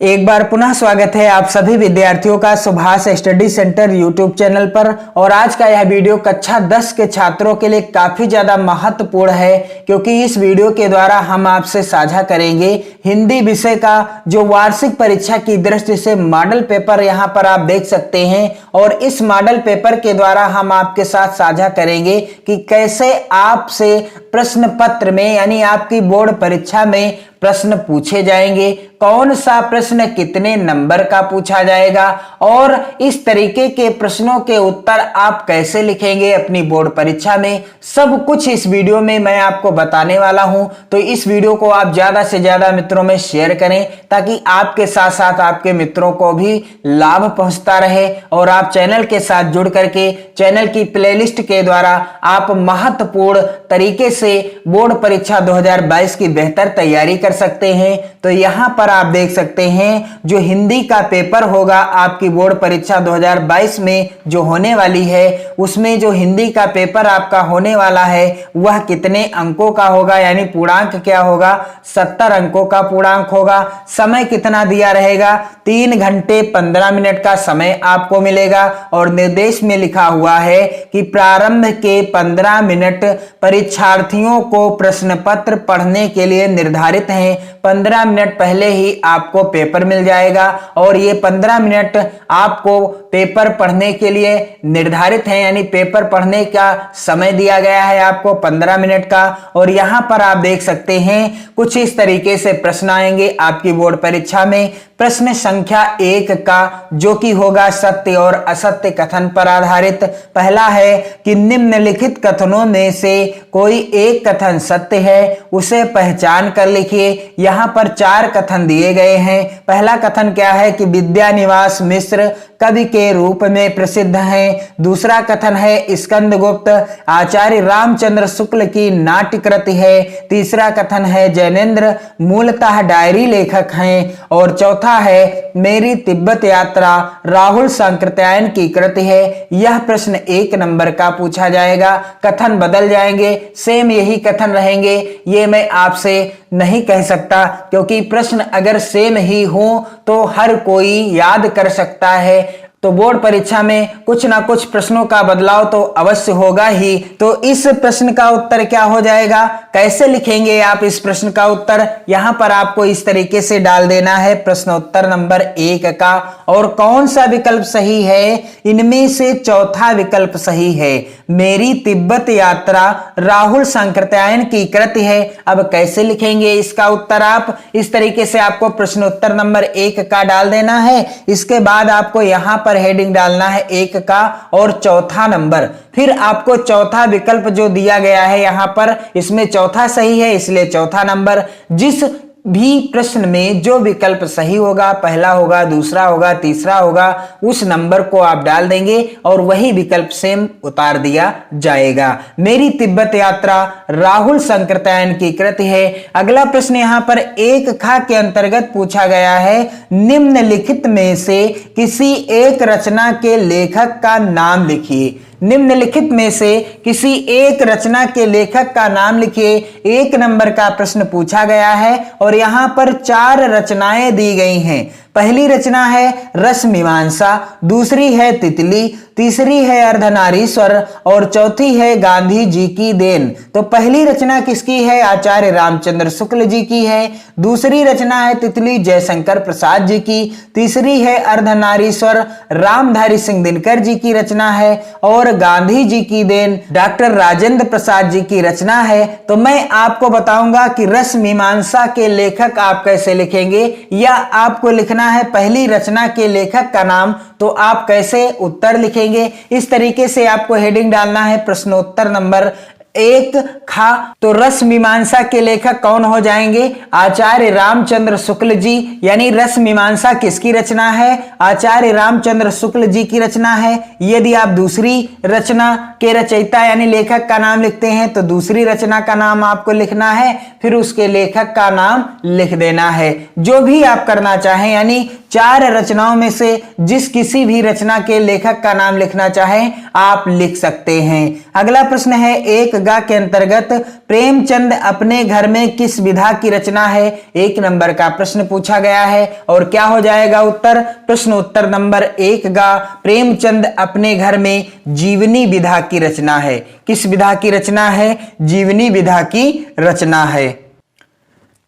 एक बार पुनः स्वागत है आप सभी विद्यार्थियों का Subhash study centre YouTube channel पर। और आज का यह वीडियो कक्षा 10 के छात्रों के लिए काफी ज्यादा महत्वपूर्ण है, क्योंकि इस वीडियो के द्वारा हम आपसे साझा करेंगे हिंदी विषय का जो वार्षिक परीक्षा की दृष्टि से मॉडल पेपर यहां पर आप देख सकते हैं। और इस मॉडल पेपर के द्वारा हम आपके साथ साझा करेंगे कि कैसे आपसे प्रश्न पत्र में यानी आपकी बोर्ड परीक्षा में प्रश्न पूछे जाएंगे, कौन सा प्रश्न कितने नंबर का पूछा जाएगा और इस तरीके के प्रश्नों के उत्तर आप कैसे लिखेंगे अपनी बोर्ड परीक्षा में, सब कुछ इस वीडियो में मैं आपको बताने वाला हूं। तो इस वीडियो को आप ज्यादा से ज्यादा मित्रों में शेयर करें, ताकि आपके साथ साथ आपके मित्रों को भी लाभ पहुंचता रहे और आप चैनल के साथ जुड़ करके चैनल की प्लेलिस्ट के द्वारा आप महत्वपूर्ण तरीके से बोर्ड परीक्षा 2022 की बेहतर तैयारी कर सकते हैं। तो यहां पर आप देख सकते हैं जो हिंदी का पेपर होगा आपकी बोर्ड परीक्षा 2022 में जो होने वाली है, उसमें जो हिंदी का पेपर आपका होने वाला है वह कितने अंकों का होगा, यानी पूर्णांक क्या होगा, 70 अंकों का पूर्णांक होगा। समय कितना दिया रहेगा, 3 घंटे 15 मिनट का समय आपको मिलेगा। और निर्देश में लिखा हुआ है कि प्रारंभ के 15 मिनट परीक्षार्थियों को प्रश्न पत्र पढ़ने के लिए निर्धारित हैं। 15 मिनट पहले ही आपको पेपर मिल जाएगा और ये 15 मिनट आपको पेपर पढ़ने के लिए निर्धारित है, यानी पेपर पढ़ने का समय दिया गया है आपको 15 मिनट का। और यहां पर आप देख सकते हैं कुछ इस तरीके से प्रश्न आएंगे आपकी बोर्ड परीक्षा में। प्रश्न संख्या 1 का जो कि होगा सत्य और असत्य कथन पर आधारित। पहला है कि निम्नलिखित कथनों में से कोई एक कथन सत्य है, उसे पहचान कर लिखिए। यहां पर 4 कथन दिए गए हैं। पहला कथन क्या है कि विद्यानिवास मिश्र कवि के रूप में प्रसिद्ध हैं। दूसरा कथन है स्कंदगुप्त आचार्य रामचंद्र शुक्ल की नाट्यकृति है। तीसरा कथन है जैनेन्द्र मूलतः डायरी लेखक हैं। और चौथा है मेरी तिब्बत यात्रा राहुल सांकृत्यायन की कृति है। यह प्रश्न 1 नंबर का पूछा जाएगा। कथन बदल जाएंगे, सेम यही कथन रहेंगे, ये मैं आपसे नहीं कह सकता, क्योंकि प्रश्न अगर सेम ही हो तो हर कोई याद कर सकता है। तो बोर्ड परीक्षा में कुछ ना कुछ प्रश्नों का बदलाव तो अवश्य होगा ही। तो इस प्रश्न का उत्तर क्या हो जाएगा, कैसे लिखेंगे आप इस प्रश्न का उत्तर, यहां पर आपको इस तरीके से डाल देना है प्रश्न उत्तर नंबर 1 का। और कौन सा विकल्प सही है, इनमें से चौथा विकल्प सही है, मेरी तिब्बत यात्रा राहुल सांकृत्यायन की कृति है। अब कैसे लिखेंगे इसका उत्तर, आप इस तरीके से आपको प्रश्न उत्तर नंबर 1 का डाल देना है। इसके बाद आपको यहां पर हेडिंग डालना है 1 का और चौथा नंबर। फिर आपको चौथा विकल्प जो दिया गया है यहां पर, इसमें चौथा सही है इसलिए चौथा नंबर। जिस भी प्रश्न में जो विकल्प सही होगा, पहला होगा, दूसरा होगा, तीसरा होगा, उस नंबर को आप डाल देंगे और वही विकल्प सेम उतार दिया जाएगा। मेरी तिब्बत यात्रा राहुल सांकृत्यायन की कृति है। अगला प्रश्न यहां पर 1 ख के अंतर्गत पूछा गया है, निम्नलिखित में से किसी एक रचना के लेखक का नाम लिखिए। निम्नलिखित में से किसी एक रचना के लेखक का नाम लिखिए। 1 नंबर का प्रश्न पूछा गया है और यहां पर 4 रचनाएं दी गई हैं। पहली रचना है रस मीमांसा, दूसरी है तितली, तीसरी है अर्धनारीश्वर और चौथी है गांधी जी की देन। तो पहली रचना किसकी है, आचार्य रामचंद्र शुक्ल जी की है। दूसरी रचना है तितली जयशंकर प्रसाद जी की। तीसरी है अर्धनारीश्वर रामधारी सिंह दिनकर जी की रचना है। और गांधी जी की देन डॉक्टर राजेंद्र प्रसाद जी की रचना है। तो मैं आपको बताऊंगा कि रस मीमांसा के लेखक आप कैसे लिखेंगे, या आपको लिखना है पहली रचना के लेखक का नाम, तो आप कैसे उत्तर लिखेंगे। इस तरीके से आपको हेडिंग डालना है प्रश्नोत्तर नंबर 1 खा। तो रस मीमांसा के लेखक कौन हो जाएंगे, आचार्य रामचंद्र शुक्ल जी, यानी रस मीमांसा किसकी रचना है, आचार्य रामचंद्र शुक्ल जी की रचना है। यदि आप दूसरी रचना के रचयिता यानी लेखक का नाम लिखते हैं तो दूसरी रचना का नाम आपको लिखना है, फिर उसके लेखक का नाम लिख देना है। जो भी आप करना चाहें, यानी 4 रचनाओं में से जिस किसी भी रचना के लेखक का नाम लिखना चाहें आप लिख सकते हैं। अगला प्रश्न है 1 ग गा के अंतर्गत प्रेमचंद अपने घर में किस विधा की रचना है? 1 नंबर का प्रश्न पूछा गया है और क्या हो जाएगा उत्तर? प्रश्न उत्तर नंबर 1 गा प्रेमचंद अपने घर में जीवनी विधा की रचना है। किस विधा की रचना है? जीवनी विधा की रचना है।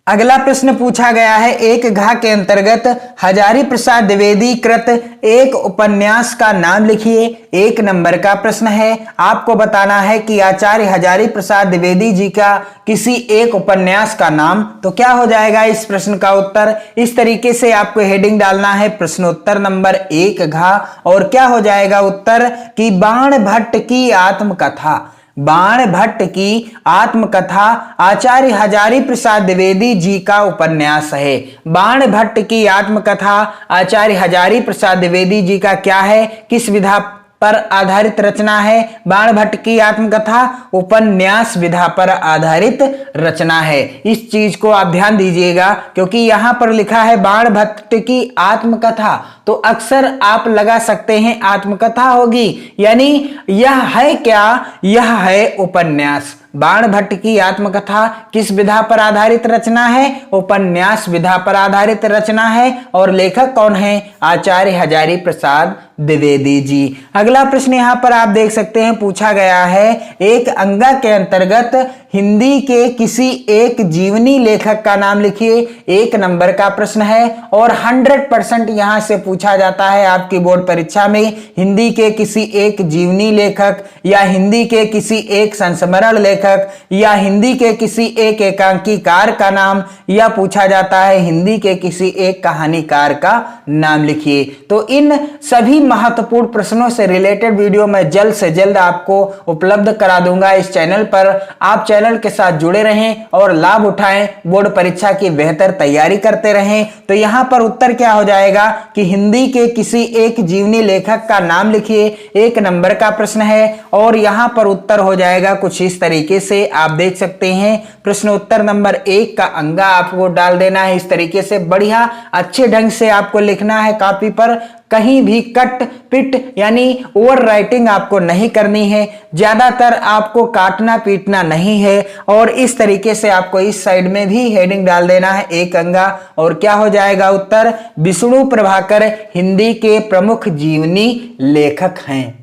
अगला प्रश्न पूछा गया है 1 घा के अंतर्गत हजारी प्रसाद द्विवेदी कृत एक उपन्यास का नाम लिखिए। 1 नंबर का प्रश्न है। आपको बताना है कि आचार्य हजारी प्रसाद द्विवेदी जी का किसी एक उपन्यास का नाम, तो क्या हो जाएगा इस प्रश्न का उत्तर? इस तरीके से आपको हेडिंग डालना है प्रश्नोत्तर नंबर 1 घा और क्या हो जाएगा उत्तर कि बाण भट्ट की आत्मकथा। बाण भट्ट की आत्मकथा आचार्य हजारी प्रसाद द्विवेदी जी का उपन्यास है। बाण भट्ट की आत्मकथा आचार्य हजारी प्रसाद द्विवेदी जी का क्या है? किस विधा पर आधारित रचना है? बाण भट्ट की आत्मकथा उपन्यास विधा पर आधारित रचना है। इस चीज को आप ध्यान दीजिएगा क्योंकि यहां पर लिखा है बाण भट्ट की आत्मकथा, तो अक्सर आप लगा सकते हैं आत्मकथा होगी, यानी यह है क्या? यह है उपन्यास। बाण भट्ट की आत्मकथा किस विधा पर आधारित रचना है? उपन्यास विधा पर आधारित रचना है और लेखक कौन है? आचार्य हजारी प्रसाद द्विवेदी जी। अगला प्रश्न यहां पर आप देख सकते हैं पूछा गया है 1 अंगा के अंतर्गत हिंदी के किसी एक जीवनी लेखक का नाम लिखिए। 1 नंबर का प्रश्न है और 100% यहां से पूछा जाता है आपकी बोर्ड परीक्षा में। हिंदी के किसी एक जीवनी लेखक या हिंदी के किसी एक संस्मरण लेखक या हिंदी के किसी एक एकांकीकार का नाम या पूछा जाता है हिंदी के किसी एक कहानीकार का नाम लिखिए। तो इन सभी महत्वपूर्ण प्रश्नों से रिलेटेड वीडियो मैं जल्द से जल्द आपको उपलब्ध करा दूंगा इस चैनल पर। आप चैनल के साथ जुड़े रहें और लाभ उठाएं, बोर्ड परीक्षा की बेहतर तैयारी करते रहें। तो यहां पर उत्तर क्या हो जाएगा कि हिंदी के किसी एक जीवनी लेखक का नाम लिखिए। 1 नंबर का प्रश्न है और यहां पर उत्तर हो जाएगा कुछ इस तरीके से आप देख सकते हैं। प्रश्न उत्तर नंबर 1 का अंगा आपको डाल देना है इस तरीके से, बढ़िया अच्छे ढंग से आपको लिखना है कॉपी पर, कहीं भी कट पिट यानी ओवर राइटिंग आपको नहीं करनी है, ज्यादातर आपको काटना पीटना नहीं है। और इस तरीके से आपको इस साइड में भी हेडिंग डाल देना है 1 अंगा और क्या हो जाएगा उत्तर? विष्णु प्रभाकर हिंदी के प्रमुख जीवनी लेखक हैं।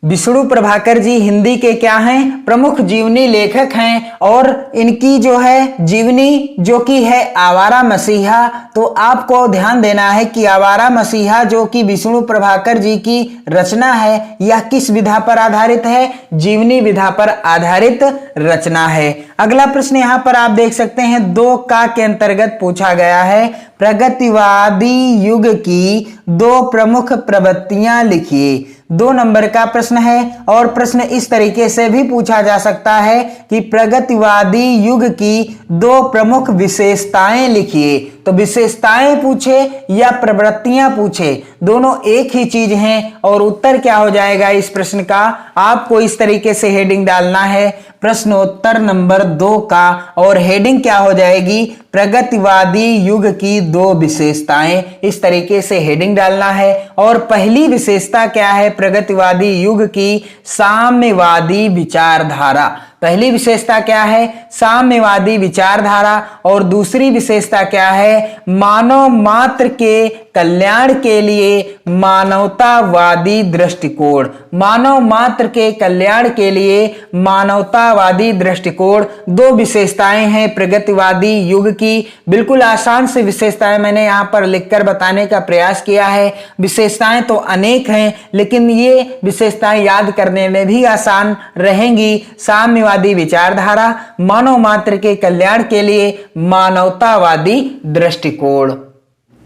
विष्णु प्रभाकर जी हिंदी के क्या हैं? प्रमुख जीवनी लेखक हैं और इनकी जो है जीवनी जो कि है आवारा मसीहा, तो आपको ध्यान देना है कि आवारा मसीहा जो कि विष्णु प्रभाकर जी की रचना है यह किस विधा पर आधारित है? जीवनी विधा पर आधारित रचना है। अगला प्रश्न यहां पर आप देख सकते हैं 2 का के अंतर्गत पूछा गया है प्रगतिवादी युग की 2 प्रमुख प्रवृत्तियां लिखिए। 2 नंबर का प्रश्न है और प्रश्न इस तरीके से भी पूछा जा सकता है कि प्रगतिवादी युग की 2 प्रमुख विशेषताएं लिखिए। तो विशेषताएं पूछे या प्रवृत्तियां पूछे, दोनों एक ही चीज हैं और उत्तर क्या हो जाएगा इस प्रश्न का? आपको इस तरीके से हेडिंग डालना है प्रश्नोत्तर नंबर 2 का और हेडिंग क्या हो जाएगी? प्रगतिवादी युग की 2 विशेषताएं। इस तरीके से हेडिंग डालना है और पहली विशेषता क्या है प्रगतिवादी युग की? साम्यवादी विचारधारा। पहली विशेषता क्या है? साम्यवादी विचारधारा। और दूसरी विशेषता क्या है? मानव मात्र के कल्याण के लिए मानवतावादी दृष्टिकोण। मानव मात्र के कल्याण के लिए मानवतावादी दृष्टिकोण 2 विशेषताएं हैं प्रगतिवादी युग की। बिल्कुल आसान से विशेषताएं मैंने यहां पर लिखकर बताने का प्रयास किया है। विशेषताएं तो अनेक हैं लेकिन ये विशेषताएं याद करने में भी आसान रहेंगी। साम्यवादी विचारधारा, मानव मात्र के कल्याण के लिए मानवतावादी दृष्टिकोण।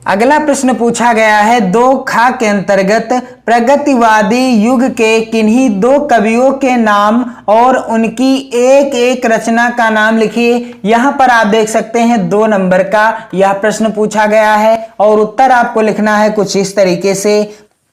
अगला प्रश्न पूछा गया है 2 खा के अंतर्गत प्रगतिवादी युग के किन्हीं 2 कवियों के नाम और उनकी एक एक रचना का नाम लिखिए। यहां पर आप देख सकते हैं 2 नंबर का यह प्रश्न पूछा गया है और उत्तर आपको लिखना है कुछ इस तरीके से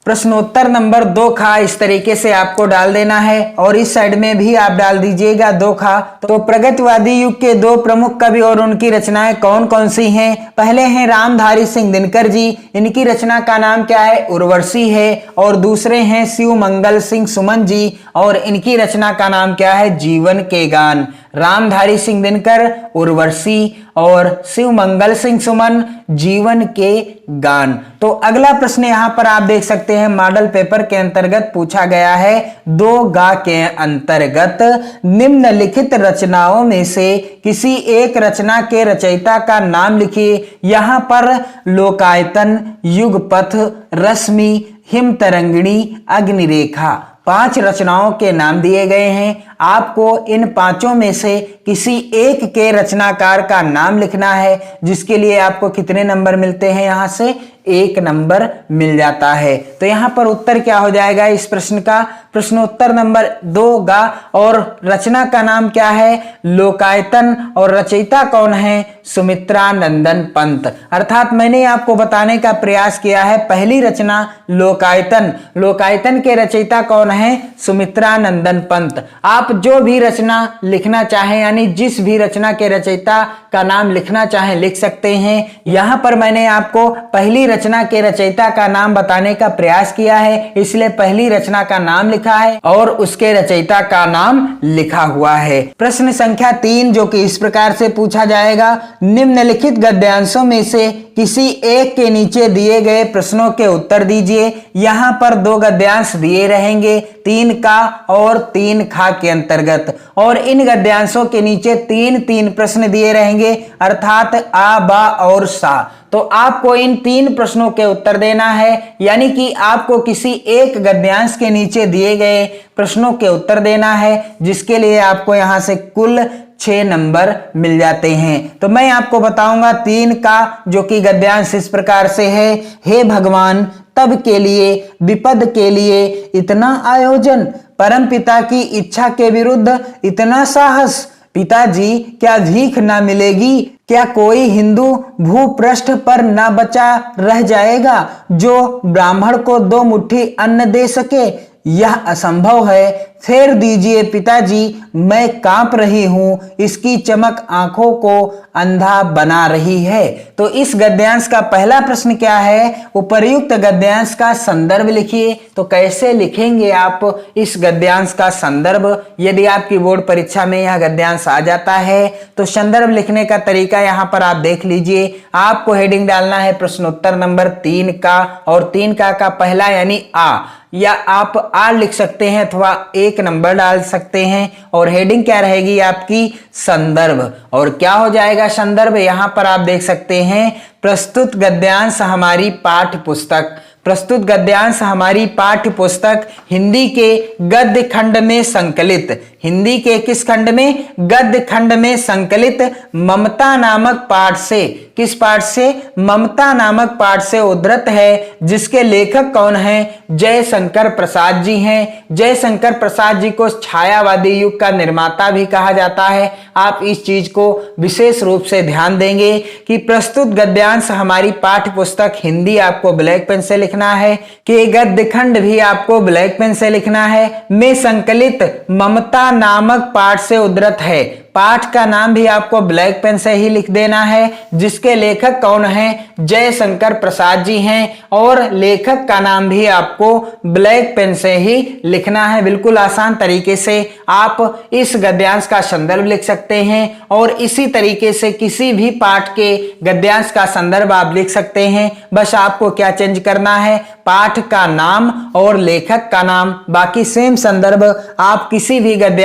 प्रश्नोत्तर नंबर 2 खा इस तरीके से आपको डाल देना है और इस साइड में भी आप डाल दीजिएगा 2 खा। तो प्रगतिवादी युग के 2 प्रमुख कवि और उनकी रचनाएं कौन कौन सी हैं? पहले हैं रामधारी सिंह दिनकर जी, इनकी रचना का नाम क्या है? उर्वशी है। और दूसरे हैं शिवमंगल सिंह सुमन जी और इनकी रचना का नाम क्या है? जीवन के गान। रामधारी सिंह दिनकर उर्वशी और शिवमंगल सिंह सुमन जीवन के गान। तो अगला प्रश्न यहां पर आप देख सकते हैं मॉडल पेपर के अंतर्गत पूछा गया है 2 गा के अंतर्गत निम्नलिखित रचनाओं में से किसी एक रचना के रचयिता का नाम लिखिए। यहां पर लोकायतन, युगपथ, रश्मि, हिमतरंगिणी, अग्निरेखा 5 रचनाओं के नाम दिए गए हैं। आपको इन 5 में से किसी एक के रचनाकार का नाम लिखना है, जिसके लिए आपको कितने नंबर मिलते हैं? यहां से 1 नंबर मिल जाता है। तो यहां पर उत्तर क्या हो जाएगा इस प्रश्न का? प्रश्नोत्तर नंबर 2 गा और रचना का नाम क्या है? लोकायतन। और रचयिता कौन है? सुमित्रा नंदन पंत। अर्थात मैंने आपको बताने का प्रयास किया है पहली रचना लोकायतन, लोकायतन के रचयिता कौन है? सुमित्रा नंदन पंत। आप जो भी रचना लिखना चाहें, यानी जिस भी रचना के रचयिता का नाम लिखना चाहें लिख सकते हैं। यहां पर मैंने आपको पहली रचना के रचयिता का नाम बताने का प्रयास किया है, इसलिए पहली रचना का नाम लिखा है और उसके रचयिता का नाम लिखा हुआ है। प्रश्न संख्या 3 जो कि इस प्रकार से पूछा जाएगा, निम्नलिखित गद्यांशों में से किसी एक के नीचे दिए गए प्रश्नों के उत्तर दीजिए। यहां पर 2 गद्यांश दिए रहेंगे, 3 का और 3 खा के अंतर्गत, और इन गद्यांशों के नीचे 3-3 प्रश्न दिए रहेंगे, अर्थात आ, बा और सा। तो आपको इन 3 प्रश्नों के उत्तर देना है, यानी कि आपको किसी एक गद्यांश के नीचे दिए गए प्रश्नों के उत्तर देना है, जिसके लिए आपको यहां से कुल 6 नंबर मिल जाते हैं। तो मैं आपको बताऊंगा 3 का, जो कि गद्यांश इस प्रकार से है, हे भगवान तब के लिए विपद के लिए इतना आयोजन, परम पिता की इच्छा के विरुद्ध इतना साहस, पिताजी क्या भीख ना मिलेगी? क्या कोई हिंदू भूपृष्ठ पर ना बचा रह जाएगा जो ब्राह्मण को 2 मुट्ठी अन्न दे सके? यह असंभव है। फेर दीजिए पिताजी, मैं कांप रही हूं, इसकी चमक आंखों को अंधा बना रही है। तो इस गद्यांश का पहला प्रश्न क्या है? उपर्युक्त गद्यांश का संदर्भ लिखिए। तो कैसे लिखेंगे आप इस गद्यांश का संदर्भ? यदि आपकी बोर्ड परीक्षा में यह गद्यांश आ जाता है तो संदर्भ लिखने का तरीका यहां पर आप देख लीजिए। आपको हेडिंग डालना है प्रश्नोत्तर नंबर 3 का, और 3 का पहला यानी आ, या आप आ लिख सकते हैं अथवा 1 नंबर डाल सकते हैं, और हेडिंग क्या रहेगी आपकी? संदर्भ। और क्या हो जाएगा संदर्भ? यहां पर आप देख सकते हैं प्रस्तुत गद्यांश हमारी पाठ्य पुस्तक, प्रस्तुत गद्यांश हमारी पाठ्य पुस्तक हिंदी के गद्य खंड में संकलित, हिंदी के किस खंड में? गद्य खंड में संकलित ममता नामक पाठ से, किस पाठ से? ममता नामक पाठ से उद्धृत है, जिसके लेखक कौन हैं? जयशंकर प्रसाद जी हैं। जयशंकर प्रसाद जी को छायावादी युग का निर्माता भी कहा जाता है। आप इस चीज को विशेष रूप से ध्यान देंगे कि प्रस्तुत गद्यांश हमारी पाठ्य पुस्तक हिंदी आपको ब्लैक पेन से लिखना है, कि गद्य खंड भी आपको ब्लैक पेन से लिखना है, में संकलित ममता नामक पाठ से उद्धृत है। पाठ का नाम भी आपको ब्लैक पेन से ही लिख देना है, जिसके लेखक कौन हैं? जयशंकर प्रसाद जी हैं, और लेखक का नाम भी आपको ब्लैक पेन से ही लिखना है। बिल्कुल आसान तरीके से आप इस गद्यांश का संदर्भ लिख सकते हैं, और इसी तरीके से किसी भी पाठ के गद्यांश का संदर्भ आप लिख सकते हैं। बस आपको क्या चेंज करना है? पाठ का नाम और लेखक का नाम, बाकी सेम संदर्भ आप किसी भी गद्यांश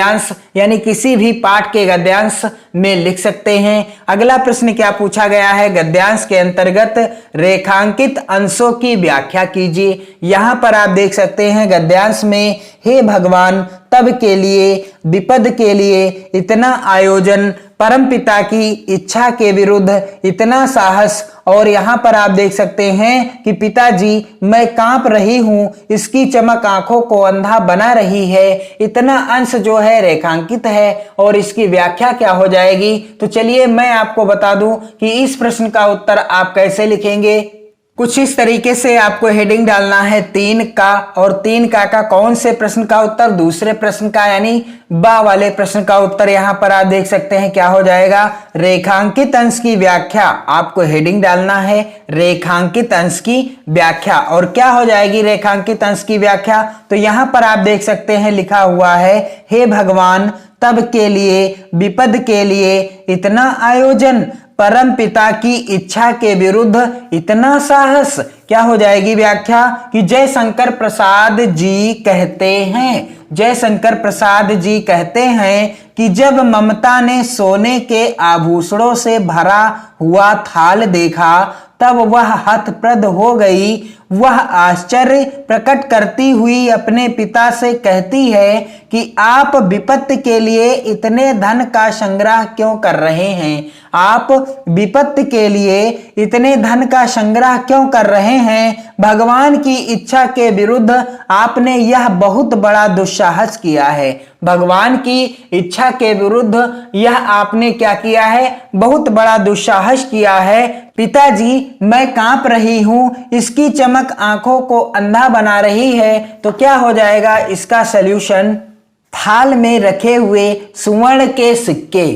यानी किसी भी पाठ के गद्यांश में लिख सकते हैं। अगला प्रश्न क्या पूछा गया है? गद्यांश के अंतर्गत रेखांकित अंशों की व्याख्या कीजिए। यहां पर आप देख सकते हैं गद्यांश में हे भगवान तब के लिए विपद के लिए इतना आयोजन, परमपिता की इच्छा के विरुद्ध इतना साहस, और यहां पर आप देख सकते हैं कि पिताजी मैं कांप रही हूं, इसकी चमक आंखों को अंधा बना रही है। इतना अंश जो है रेखांकित है, और इसकी व्याख्या क्या हो जाएगी? तो चलिए मैं आपको बता दूं कि इस प्रश्न का उत्तर आप कैसे लिखेंगे। कुछ इस तरीके से आपको हेडिंग डालना है 3 का, और 3 का कौन से प्रश्न का उत्तर, दूसरे प्रश्न का यानी बा वाले प्रश्न का उत्तर। यहां पर आप देख सकते हैं क्या हो जाएगा, रेखांकित अंश की व्याख्या। आपको हेडिंग डालना है रेखांकित अंश की व्याख्या, और क्या हो जाएगी रेखांकित अंश की व्याख्या। तो यहां पर आप देख सकते हैं लिखा हुआ है, हे भगवान तब के लिए विपद के लिए इतना आयोजन, परम पिता की इच्छा के विरुद्ध इतना साहस। क्या हो जाएगी व्याख्या कि जय शंकर प्रसाद जी कहते हैं, जय शंकर प्रसाद जी कहते हैं कि जब ममता ने सोने के आभूषणों से भरा हुआ थाल देखा तब वह हतप्रद हो गई। वह आश्चर्य प्रकट करती हुई अपने पिता से कहती है कि आप विपत्ति के लिए इतने धन का संग्रह क्यों कर रहे हैं, आप विपत्ति के लिए इतने धन का संग्रह क्यों कर रहे हैं। भगवान की इच्छा के विरुद्ध आपने यह बहुत बड़ा दुस्साहस किया है, भगवान की इच्छा के विरुद्ध यह आपने क्या किया है, बहुत बड़ा दुस्साहस किया है। पिताजी मैं कांप रही हूं, इसकी चमक आंखों को अंधा बना रही है। तो क्या हो जाएगा इसका सल्यूशन, थाल में रखे हुए सुवर्ण के सिक्के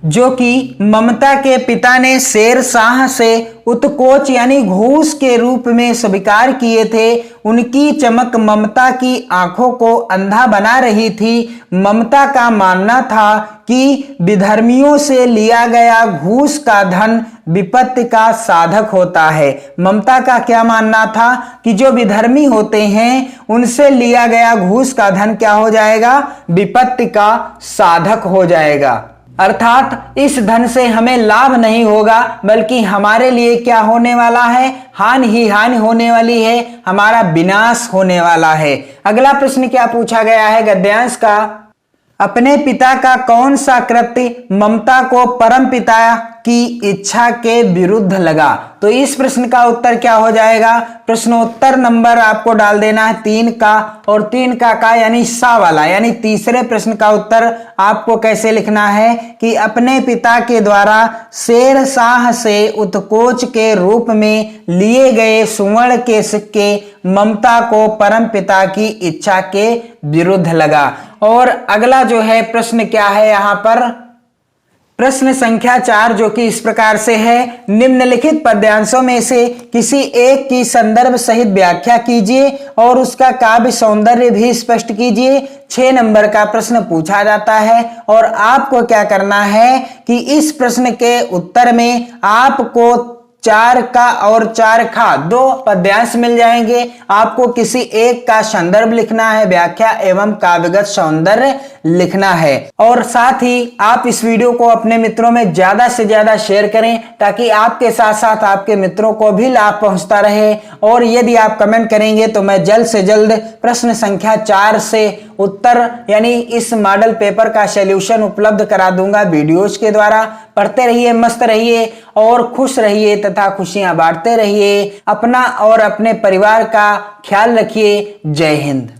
जो कि ममता के पिता ने शेरशाह से उत्कोच यानी घूस के रूप में स्वीकार किए थे, उनकी चमक ममता की आंखों को अंधा बना रही थी। ममता का मानना था कि विधर्मियों से लिया गया घूस का धन विपत्ति का साधक होता है। ममता का क्या मानना था कि जो विधर्मी होते हैं उनसे लिया गया घूस का धन क्या हो जाएगा, विपत्ति का साधक हो जाएगा। अर्थात इस धन से हमें लाभ नहीं होगा बल्कि हमारे लिए क्या होने वाला है, हानि ही हानि होने वाली है, हमारा विनाश होने वाला है। अगला प्रश्न क्या पूछा गया है गद्यांश का, अपने पिता का कौन सा कृत्य ममता को परम पिता की इच्छा के विरुद्ध लगा। तो इस प्रश्न का उत्तर क्या हो जाएगा, प्रश्नोत्तर नंबर आपको डाल देना है 3 का, और 3 का यानी सा वाला, यानी तीसरे प्रश्न का उत्तर आपको कैसे लिखना है कि अपने पिता के द्वारा शेरशाह से उत्कोच के रूप में लिए गए सुवर्ण के सिक्के ममता को परम पिता की इच्छा के विरुद्ध लगा। और अगला जो है प्रश्न क्या है यहाँ पर, प्रश्न संख्या 4 जो कि इस प्रकार से है, निम्नलिखित पद्यांशों में से किसी एक की संदर्भ सहित व्याख्या कीजिए और उसका काव्य सौंदर्य भी स्पष्ट कीजिए। 6 नंबर का प्रश्न पूछा जाता है और आपको क्या करना है कि इस प्रश्न के उत्तर में आपको 4 का और 4 खा 2 पद्यांश मिल जाएंगे। आपको किसी एक का संदर्भ लिखना है, व्याख्या एवं काव्यगत सौंदर्य लिखना है। और साथ ही आप इस वीडियो को अपने मित्रों में ज्यादा से ज्यादा शेयर करें ताकि आपके साथ साथ आपके मित्रों को भी लाभ पहुंचता रहे। और यदि आप कमेंट करेंगे तो मैं जल्द से जल्द प्रश्न संख्या 4 से उत्तर यानी इस मॉडल पेपर का सॉल्यूशन उपलब्ध करा दूंगा वीडियोज के द्वारा। पढ़ते रहिए, मस्त रहिए और खुश रहिए तथा खुशियां बांटते रहिए। अपना और अपने परिवार का ख्याल रखिए। जय हिंद।